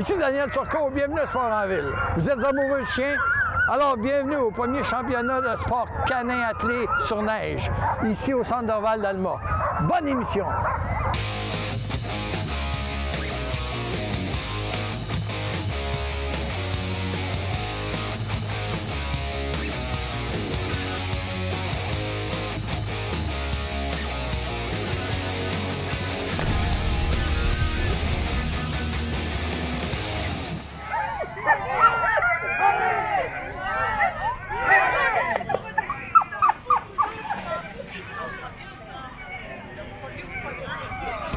Ici Daniel Turcot, bienvenue à Sport en Ville. Vous êtes amoureux de chiens? Alors bienvenue au premier championnat de sport canin attelé sur neige, ici au centre Dorval d'Alma. Bonne émission!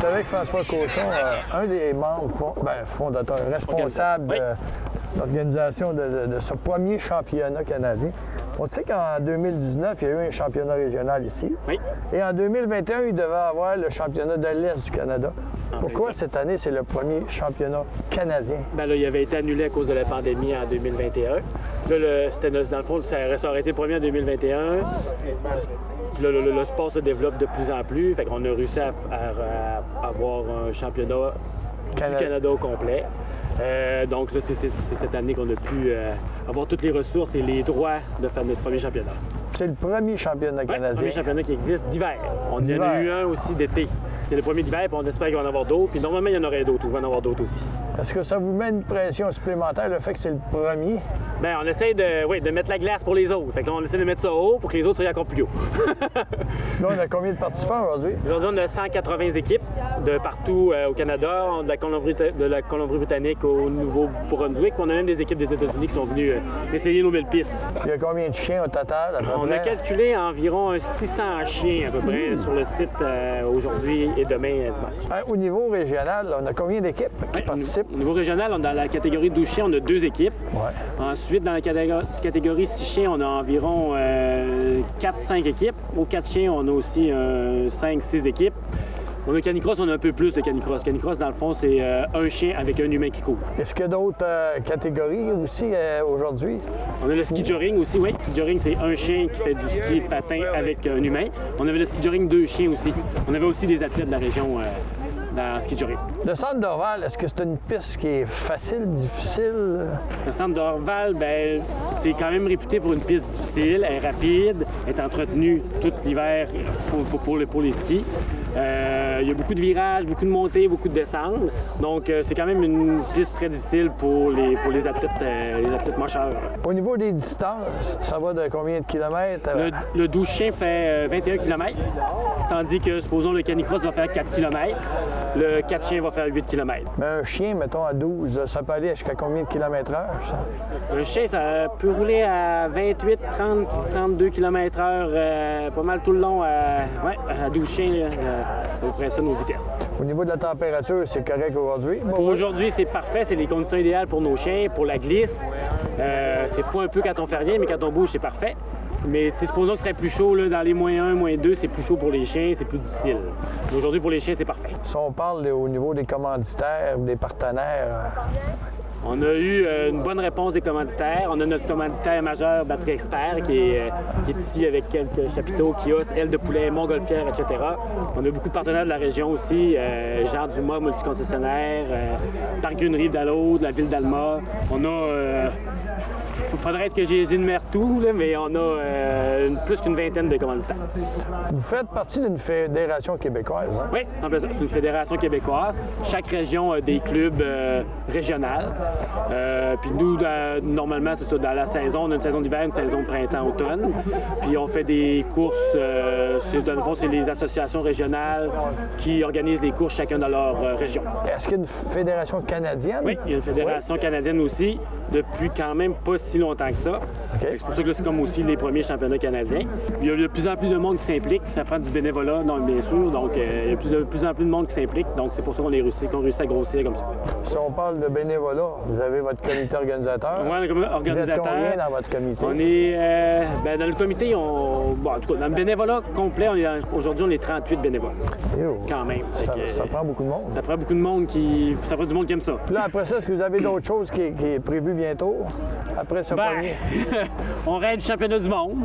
Avec François Cochon, un des membres fondateurs, responsable de l'organisation de ce premier championnat canadien. On sait qu'en 2019, il y a eu un championnat régional ici. Oui. Et en 2021, il devait avoir le championnat de l'Est du Canada. Pourquoi cette année, c'est le premier championnat canadien? Bien là, il avait été annulé à cause de la pandémie en 2021. Là, c'était dans le fond, ça aurait été le premier en 2021. Le sport se développe de plus en plus. Fait qu'on a réussi à avoir un championnat du Canada au complet. Donc là, c'est cette année qu'on a pu avoir toutes les ressources et les droits de faire notre premier championnat. C'est le premier championnat canadien? Le premier championnat qui existe d'hiver. On en a eu un aussi d'été. C'est le premier d'hiver, puis on espère qu'il va en avoir d'autres. Puis normalement, il y en aurait d'autres, ou il va en avoir d'autres aussi. Est-ce que ça vous met une pression supplémentaire, le fait que c'est le premier? Bien, on essaie de mettre la glace pour les autres. Fait que là, on essaie de mettre ça haut pour que les autres soient encore plus haut. Là, on a combien de participants aujourd'hui? Aujourd'hui, on a 180 équipes de partout au Canada, de la Colombie-Britannique au Nouveau-Brunswick. On a même des équipes des États-Unis qui sont venues essayer nos 1000 pistes. Il y a combien de chiens au total? On a calculé environ 600 chiens à peu près sur le site aujourd'hui et demain dimanche. Au niveau régional, on a combien d'équipes qui participent? Au niveau régional, dans la catégorie 12 chiens, on a 2 équipes. Ouais. Ensuite, dans la catégorie 6 chiens, on a environ 4-5 équipes. Aux 4 chiens, on a aussi 5-6 équipes. On a canicross, on a un peu plus de canicross. Canicross, dans le fond, c'est un chien avec un humain qui court. Est-ce qu'il y a d'autres catégories aussi aujourd'hui? On a le ski joring aussi, oui. Le ski joring, c'est un chien qui fait du ski de patin avec un humain. On avait le ski joring 2 chiens aussi. On avait aussi des athlètes de la région dans le ski joring. Le centre Dorval, est-ce que c'est une piste qui est facile, difficile? Le centre Dorval, bien, c'est quand même réputé pour une piste difficile, elle est rapide, elle est entretenue tout l'hiver pour les skis. Il y a beaucoup de virages, beaucoup de montées, beaucoup de descentes. Donc, c'est quand même une piste très difficile pour les athlètes marcheurs. Au niveau des distances, ça va de combien de kilomètres? Le 12 chiens fait 21 km, tandis que, supposons, le canicross va faire 4 km. Le 4 chiens va faire 8 km. Mais un chien, mettons, à 12, ça peut aller jusqu'à combien de kilomètres-heure, ça? Un chien, ça peut rouler à 28, 30, 32 km/h, pas mal tout le long. À 12 chiens, c'est à peu près ça nos vitesses. Au niveau de la température, c'est correct aujourd'hui? Pour aujourd'hui, c'est parfait. C'est les conditions idéales pour nos chiens, pour la glisse. C'est froid un peu quand on fait rien, mais quand on bouge, c'est parfait. Mais supposons que ce serait plus chaud, là, dans les -1, -2, c'est plus chaud pour les chiens, c'est plus difficile. Aujourd'hui, pour les chiens, c'est parfait. Si on parle au niveau des commanditaires, des partenaires... On a eu une bonne réponse des commanditaires. On a notre commanditaire majeur, Batterie Expert, qui est ici avec quelques chapiteaux, kiosques, ailes de poulet, montgolfières, etc. On a beaucoup de partenaires de la région aussi, Jean Dumas, multiconcessionnaire, Parc d'une Rive d'Allo, de la ville d'Alma. On a... faudrait que j'énumère tout, là, mais on a plus qu'une vingtaine de commanditaires. Vous faites partie d'une fédération québécoise, hein? Oui, c'est une fédération québécoise. Chaque région a des clubs régionaux. Puis nous, normalement, c'est ça, dans la saison, on a une saison d'hiver, une saison de printemps-automne. Puis on fait des courses, dans le fond, c'est les associations régionales qui organisent les courses chacun dans leur région. Est-ce qu'il y a une fédération canadienne? Oui, il y a une fédération canadienne aussi, depuis quand même pas si longtemps que ça. Okay. C'est pour ça que c'est comme aussi les premiers championnats canadiens. Il y a de plus en plus de monde qui s'implique, ça prend du bénévolat, donc, bien sûr, donc il y a de plus en plus de monde qui s'implique, donc c'est pour ça qu'on réussit à grossir comme ça. Si on parle de bénévolat, Vous avez votre comité organisateur. Oui, le organisateur. Vous êtes combien dans votre comité? On est, dans le comité, en tout cas, dans le bénévolat complet, aujourd'hui, on est 38 bénévoles. Quand même. Ça prend beaucoup de monde. Ça prend beaucoup de monde ça prend du monde qui aime ça. Puis là, après ça, est-ce que vous avez d'autres choses qui est prévu bientôt? Après ce premier? On rêve du championnat du monde.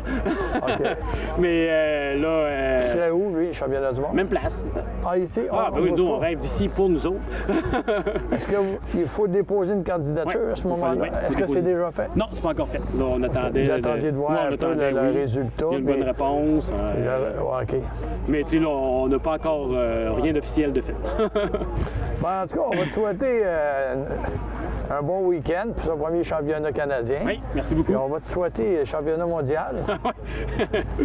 OK. Mais là... Il serait où, lui, le championnat du monde? Même place. Ah, ici? Oui, nous, on rêve d'ici pour nous autres. Est-ce qu'il faut déposer une candidature à ce moment-là? Est-ce que c'est déjà fait? Non, c'est pas encore fait. Là, on attendait... Vous attendiez de voir un peu le résultat. Il y a une bonne réponse. OK. Mais tu sais, là, on n'a pas encore rien d'officiel de fait. En tout cas, on va te souhaiter un bon week-end pour ce premier championnat canadien. Oui, merci beaucoup. Et on va te souhaiter le championnat mondial.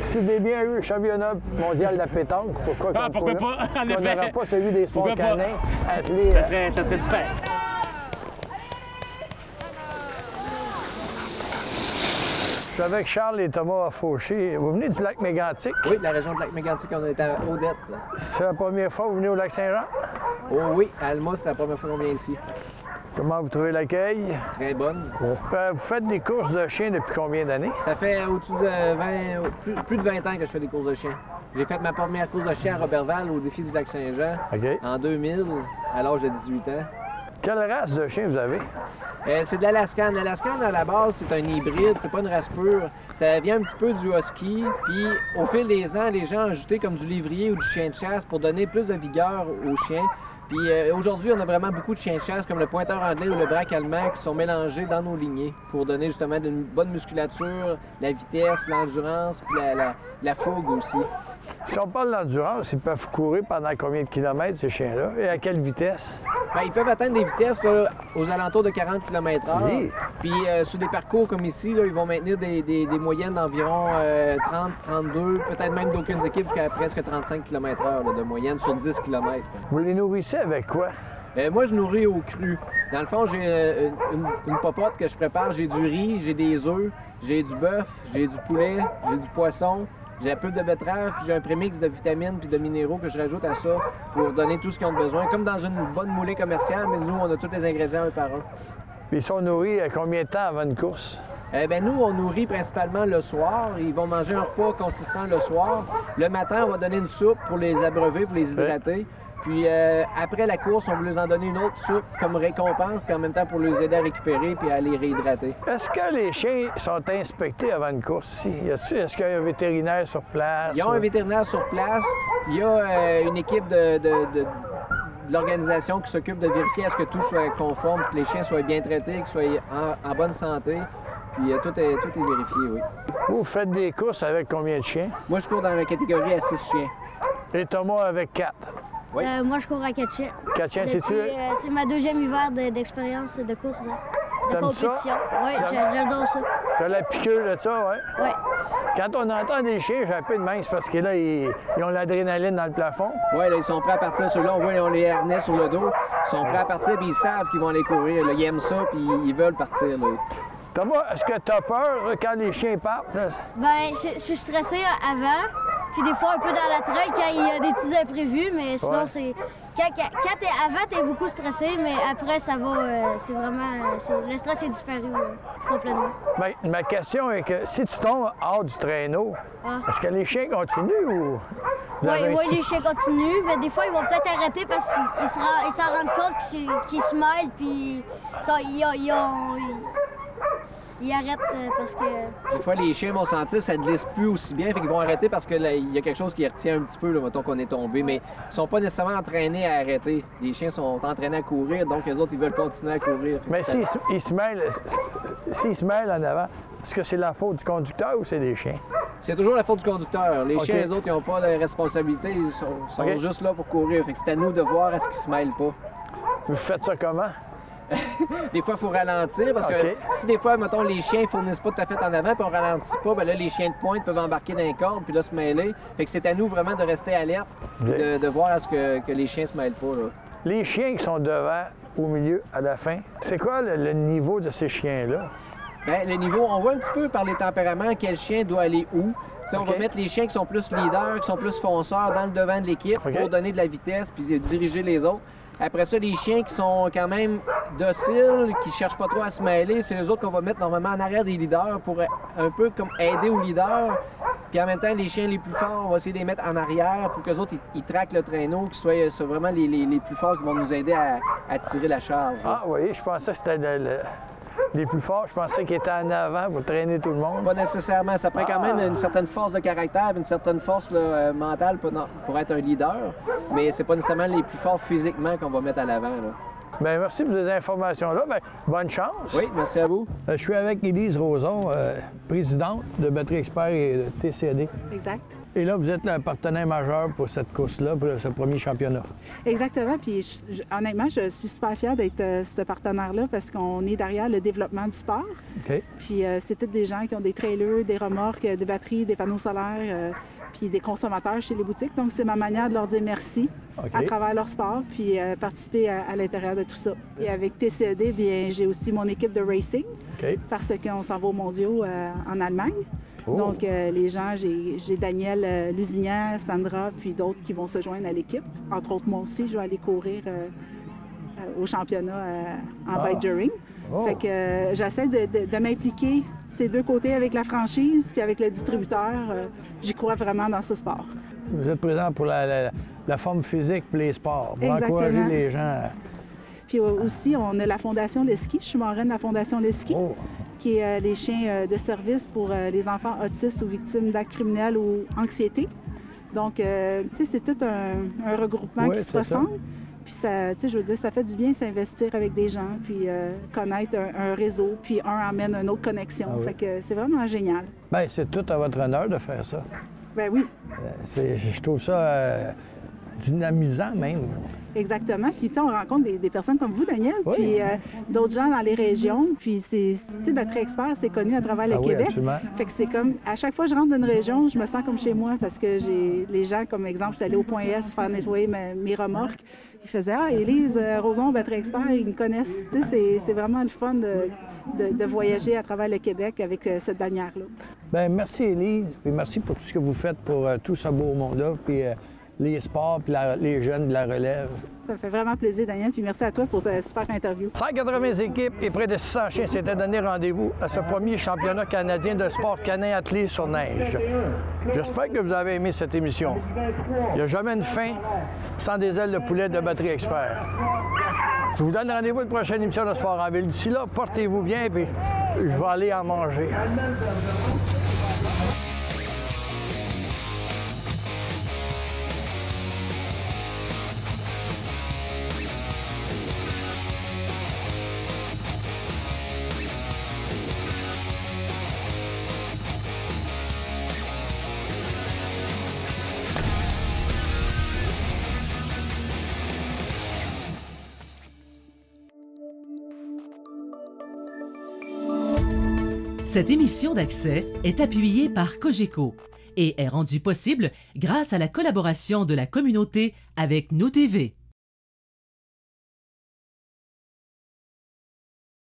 S'il est bien eu le championnat mondial de la pétanque, pourquoi pas? En effet. On n'aura pas celui des sports canins. Ça serait super. Je suis avec Charles et Thomas Fauché. Vous venez du lac Mégantic? Oui, de la région de lac Mégantic, on est à Odette. C'est la première fois que vous venez au lac Saint-Jean? Oh oui, à Alma, c'est la première fois qu'on vient ici. Comment vous trouvez l'accueil? Très bonne. Vous faites des courses de chiens depuis combien d'années? Ça fait au-dessus de plus de 20 ans que je fais des courses de chiens. J'ai fait ma première course de chien à Roberval au défi du lac Saint-Jean en 2000, à l'âge de 18 ans. Quelle race de chien vous avez? C'est de l'Alaskan. L'Alaskan, à la base, c'est un hybride, c'est pas une race pure. Ça vient un petit peu du husky, puis au fil des ans, les gens ont ajouté comme du lévrier ou du chien de chasse pour donner plus de vigueur aux chiens. Puis aujourd'hui, on a vraiment beaucoup de chiens de chasse, comme le pointeur anglais ou le braque allemand, qui sont mélangés dans nos lignées pour donner justement une bonne musculature, la vitesse, l'endurance, puis la fougue aussi. Si on parle d'endurance, ils peuvent courir pendant combien de kilomètres, ces chiens-là? Et à quelle vitesse? Bien, ils peuvent atteindre des vitesses là, aux alentours de 40 km/h. Oui. Puis sur des parcours comme ici, là, ils vont maintenir des moyennes d'environ 30, 32, peut-être même d'aucunes équipes jusqu'à presque 35 km/h de moyenne sur 10 km. Vous les nourrissez avec quoi? Moi, je nourris au cru. Dans le fond, j'ai une popote que je prépare. J'ai du riz, j'ai des œufs, j'ai du bœuf, j'ai du poulet, j'ai du poisson. J'ai un peu de betterave, puis j'ai un prémix de vitamines puis de minéraux que je rajoute à ça pour donner tout ce qu'ils ont besoin. Comme dans une bonne moulée commerciale, mais nous, on a tous les ingrédients un par un. Puis ils sont nourris à combien de temps avant une course? Nous, on nourrit principalement le soir. Ils vont manger un repas consistant le soir. Le matin, on va donner une soupe pour les abreuver, pour les hydrater. Puis après la course, on va leur en donner une autre soupe comme récompense, puis en même temps pour les aider à récupérer puis à les réhydrater. Est-ce que les chiens sont inspectés avant une course ici? Est-ce qu'il y a un vétérinaire sur place? Ils ont un vétérinaire sur place. Il y a une équipe de l'organisation qui s'occupe de vérifier à ce que tout soit conforme, que les chiens soient bien traités, qu'ils soient en bonne santé. Puis tout est vérifié, oui. Vous faites des courses avec combien de chiens? Moi, je cours dans la catégorie à 6 chiens. Et Thomas avec 4? Oui. Moi, je cours à 4 chiens. 4 chiens, c'est-tu? C'est ma deuxième hiver d'expérience de course, de compétition. Oui, j'adore ça. T'as la piqûre de ça, oui? Oui. Quand on entend des chiens, j'ai un peu de mince parce que là, ils ont l'adrénaline dans le plafond. Oui, là, ils sont prêts à partir. Ceux-là, on voit, ils ont les harnais sur le dos. Ils sont prêts à partir, puis ils savent qu'ils vont aller courir. Là, ils aiment ça, puis ils veulent partir. Là. Thomas, est-ce que tu as peur là, quand les chiens partent? Là? Bien, je suis stressé avant. Puis des fois, un peu dans la trail quand il y a des petits imprévus, mais sinon, c'est... Avant, t'es beaucoup stressé, mais après, ça va... c'est vraiment... le stress est disparu complètement. Bien, ma question est que si tu tombes hors du traîneau, est-ce que les chiens continuent ou... Oui, les chiens continuent, mais des fois, ils vont peut-être arrêter parce qu'ils s'en rendent compte qu'ils se mêlent, puis ils arrêtent parce que... Des fois, les chiens vont sentir que ça ne glisse plus aussi bien, fait qu'ils vont arrêter parce qu'il y a quelque chose qui retient un petit peu, là, mettons qu'on est tombé, mais ils sont pas nécessairement entraînés à arrêter. Les chiens sont entraînés à courir, donc les autres, ils veulent continuer à courir. Mais s'ils se mêlent en avant, est-ce que c'est la faute du conducteur ou c'est des chiens? C'est toujours la faute du conducteur. Les chiens, les autres, ils n'ont pas de responsabilité, ils sont juste là pour courir. Fait que c'est à nous de voir à ce qu'ils se mêlent pas. Vous faites ça comment? Des fois, il faut ralentir parce que si des fois, mettons, les chiens ne fournissent pas tout à fait en avant puis on ralentit pas, bien là, les chiens de pointe peuvent embarquer dans les cordes puis là, se mêler. Fait que c'est à nous vraiment de rester alerte de voir à ce que les chiens se mêlent pas. Là. Les chiens qui sont devant, au milieu, à la fin, c'est quoi le niveau de ces chiens-là? Bien, le niveau, on voit un petit peu par les tempéraments quel chien doit aller où. On va mettre les chiens qui sont plus leaders, qui sont plus fonceurs dans le devant de l'équipe pour donner de la vitesse puis diriger les autres. Après ça, les chiens qui sont quand même dociles, qui cherchent pas trop à se mêler. C'est eux autres qu'on va mettre normalement en arrière des leaders pour un peu comme aider aux leaders. Puis en même temps, les chiens les plus forts, on va essayer de les mettre en arrière pour qu'eux autres, ils traquent le traîneau, qu'ils soient vraiment les plus forts qui vont nous aider à tirer la charge. Ah oui, je pensais que c'était les plus forts. Je pensais qu'ils étaient en avant pour traîner tout le monde. Pas nécessairement. Ça prend quand même une certaine force de caractère, une certaine force là, mentale pour être un leader. Mais c'est pas nécessairement les plus forts physiquement qu'on va mettre à l'avant. Bien, merci pour ces informations-là. Bien, bonne chance. Oui, merci à vous. Je suis avec Élise Roson, présidente de Batterie Expert et de TCAD. Exact. Et là, vous êtes le partenaire majeur pour cette course-là, pour ce premier championnat. Exactement. Puis honnêtement, je suis super fière d'être ce partenaire-là parce qu'on est derrière le développement du sport. OK. Puis c'est tous des gens qui ont des trailers, des remorques, des batteries, des panneaux solaires, puis des consommateurs chez les boutiques. Donc c'est ma manière de leur dire merci à travers leur sport, puis participer à l'intérieur de tout ça. Et avec TCAD, bien, j'ai aussi mon équipe de racing parce qu'on s'en va aux mondiaux en Allemagne. Oh. Donc, les gens, j'ai Daniel Lusignan, Sandra, puis d'autres qui vont se joindre à l'équipe. Entre autres, moi aussi, je vais aller courir au championnat en bike-during. Oh. Fait que j'essaie de m'impliquer ces deux côtés avec la franchise puis avec le distributeur. J'y crois vraiment dans ce sport. Vous êtes présent pour la forme physique pour les sports, pour encourager les gens. Puis aussi, on a la Fondation Leski. Je suis marraine de la Fondation Leski. Oh. Qui est les chiens de service pour les enfants autistes ou victimes d'actes criminels ou anxiété. Donc, tu sais, c'est tout un regroupement qui se ressemble. Puis, ça, tu sais, je veux dire, ça fait du bien s'investir avec des gens, puis connaître un réseau, puis un amène une autre connexion. Fait que c'est vraiment génial. Bien, c'est tout à votre honneur de faire ça. Ben oui. Je trouve ça dynamisant même. Exactement. Puis, tu sais, on rencontre des personnes comme vous, Daniel, puis d'autres gens dans les régions. Puis, tu sais, Batterie Expert, c'est connu à travers le Québec. Absolument. Fait que c'est comme, à chaque fois que je rentre dans une région, je me sens comme chez moi parce que j'ai les gens, comme exemple, je suis allée au Point S faire nettoyer mes remorques. Ils faisaient « Ah, Élise, Roson, Batterie Expert, ils me connaissent. » Tu sais, c'est vraiment le fun de voyager à travers le Québec avec cette bannière-là. Bien, merci, Élise, puis merci pour tout ce que vous faites pour tout ce beau monde-là, puis les sports, puis les jeunes de la relève. Ça me fait vraiment plaisir, Daniel, puis merci à toi pour ta super interview. 180 équipes et près de 600 chiens s'étaient donné rendez-vous à ce premier championnat canadien de sport canin attelé sur neige. J'espère que vous avez aimé cette émission. Il n'y a jamais une fin sans des ailes de poulet de Batterie Expert. Je vous donne rendez-vous à une prochaine émission de Sport en Ville. D'ici là, portez-vous bien, puis je vais aller en manger. Cette émission d'Accès est appuyée par Cogeco et est rendue possible grâce à la collaboration de la communauté avec Nous TV.